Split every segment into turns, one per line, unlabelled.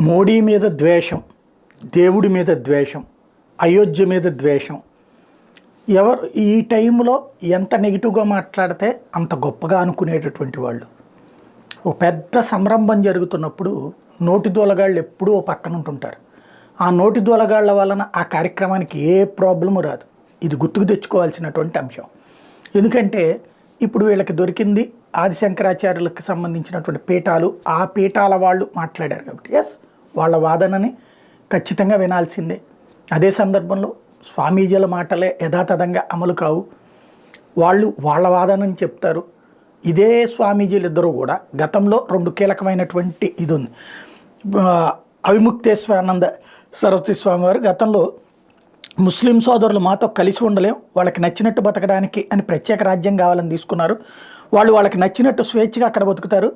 మోడీ మీద ద్వేషం, దేవుడి మీద ద్వేషం, అయోధ్య మీద ద్వేషం. ఎవరు ఈ టైంలో ఎంత నెగిటివ్గా మాట్లాడితే అంత గొప్పగా అనుకునేటటువంటి వాళ్ళు. ఒక పెద్ద సంరంభం జరుగుతున్నప్పుడు నోటి దూలగాళ్ళు ఎప్పుడూ ఓ పక్కన ఉంటుంటారు. ఆ నోటి దూలగాళ్ల వలన ఆ కార్యక్రమానికి ఏ ప్రాబ్లము రాదు. ఇది గుర్తుకు తెచ్చుకోవాల్సినటువంటి అంశం. ఎందుకంటే ఇప్పుడు వీళ్ళకి దొరికింది ఆదిశంకరాచార్యులకు సంబంధించినటువంటి పీఠాలు. ఆ పీఠాల వాళ్ళు మాట్లాడారు కాబట్టి ఎస్, వాళ్ళ వాదనని ఖచ్చితంగా వినాల్సిందే. అదే సందర్భంలో స్వామీజీల మాటలే యథాతథంగా అమలు కావు. వాళ్ళు వాళ్ళ వాదనని చెప్తారు. ఇదే స్వామీజీలు ఇద్దరు కూడా గతంలో రెండు కీలకమైనటువంటి ఇది ఉంది. అవిముక్తేశ్వరానంద సరస్వతి స్వామి వారు గతంలో ముస్లిం సోదరులు మాతో కలిసి ఉండలేం, వాళ్ళకి నచ్చినట్టు బతకడానికి అని ప్రత్యేక రాజ్యం కావాలని తీసుకున్నారు. వాళ్ళకి నచ్చినట్టు స్వేచ్ఛగా అక్కడ బతుకుతారు,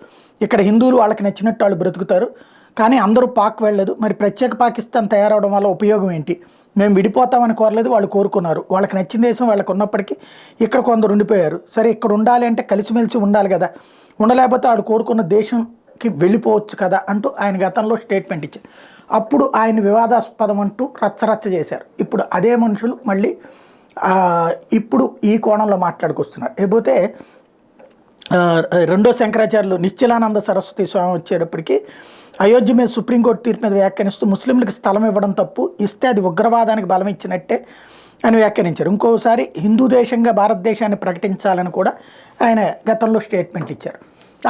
ఇక్కడ హిందువులు వాళ్ళకి నచ్చినట్టు వాళ్ళు బ్రతుకుతారు. కానీ అందరూ పాక్ వెళ్ళలేదు. మరి ప్రత్యేక పాకిస్తాన్ తయారవడం వల్ల ఉపయోగం ఏంటి? మేము విడిపోతామని కోరలేదు, వాళ్ళు కోరుకున్నారు. వాళ్ళకి నచ్చిన దేశం వాళ్ళకి ఉన్నప్పటికీ ఇక్కడ కొందరు ఉండిపోయారు. సరే, ఇక్కడ ఉండాలి అంటే కలిసిమెలిసి ఉండాలి కదా, ఉండలేకపోతే వాడు కోరుకున్న దేశంకి వెళ్ళిపోవచ్చు కదా అంటూ ఆయన గతంలో స్టేట్మెంట్ ఇచ్చారు. అప్పుడు ఆయన వివాదాస్పదం అంటూ రచ్చరచ్చ చేశారు. ఇప్పుడు అదే మనుషులు మళ్ళీ ఇప్పుడు ఈ కోణంలో మాట్లాడుకొస్తున్నారు. లేకపోతే రెండో శంకరాచార్యులు నిశ్చలానంద సరస్వతి స్వామి వచ్చేటప్పటికి అయోధ్య మీద సుప్రీంకోర్టు తీర్పు మీద వ్యాఖ్యానిస్తూ ముస్లింలకు స్థలం ఇవ్వడం తప్పు, ఇస్తే అది ఉగ్రవాదానికి బలం ఇచ్చినట్టే అని వ్యాఖ్యానించారు. ఇంకోసారి హిందూ దేశంగా భారతదేశాన్ని ప్రకటించాలని కూడా ఆయన గతంలో స్టేట్మెంట్ ఇచ్చారు.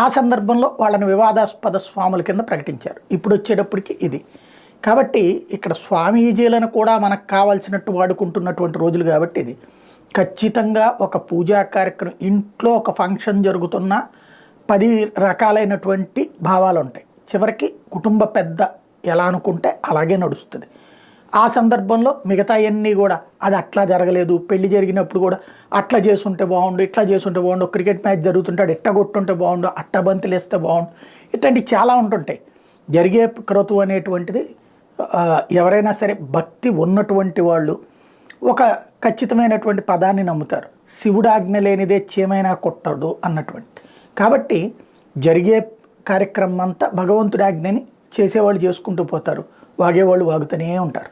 ఆ సందర్భంలో వాళ్ళని వివాదాస్పద స్వాముల కింద ప్రకటించారు. ఇప్పుడు వచ్చేటప్పటికి ఇది. కాబట్టి ఇక్కడ స్వామీజీలను కూడా మనకు కావాల్సినట్టు వాడుకుంటున్నటువంటి రోజులు కాబట్టి ఇది ఖచ్చితంగా ఒక పూజా కార్యక్రమం, ఇంట్లో ఒక ఫంక్షన్ జరుగుతున్న 10 రకాలైనటువంటి భావాలు ఉంటాయి. చివరికి కుటుంబ పెద్ద ఎలా అనుకుంటే అలాగే నడుస్తుంది. ఆ సందర్భంలో మిగతా అన్నీ కూడా అది అట్లా జరగలేదు, పెళ్లి జరిగినప్పుడు కూడా అట్లా చేసుంటే బాగుండు, ఇట్లా చేసుంటే బాగుండు, క్రికెట్ మ్యాచ్ జరుగుతుంటాడు ఎట్ట కొట్టుంటే బాగుండు, అట్ట బంతులు వేస్తే బాగుండు, ఇట్లాంటివి చాలా ఉంటుంటాయి. జరిగే క్రతువు అనేటువంటిది ఎవరైనా సరే భక్తి ఉన్నటువంటి వాళ్ళు ఒక ఖచ్చితమైనటువంటి పదాన్ని నమ్ముతారు. శివుడు ఆజ్ఞ లేనిదే చీమైనా కొట్టదు అన్నటువంటి. కాబట్టి జరిగే కార్యక్రమం అంతా భగవంతుడి ఆజ్ఞని చేసేవాళ్ళు చేసుకుంటూ పోతారు, వాగేవాళ్ళు వాగుతూనే ఉంటారు.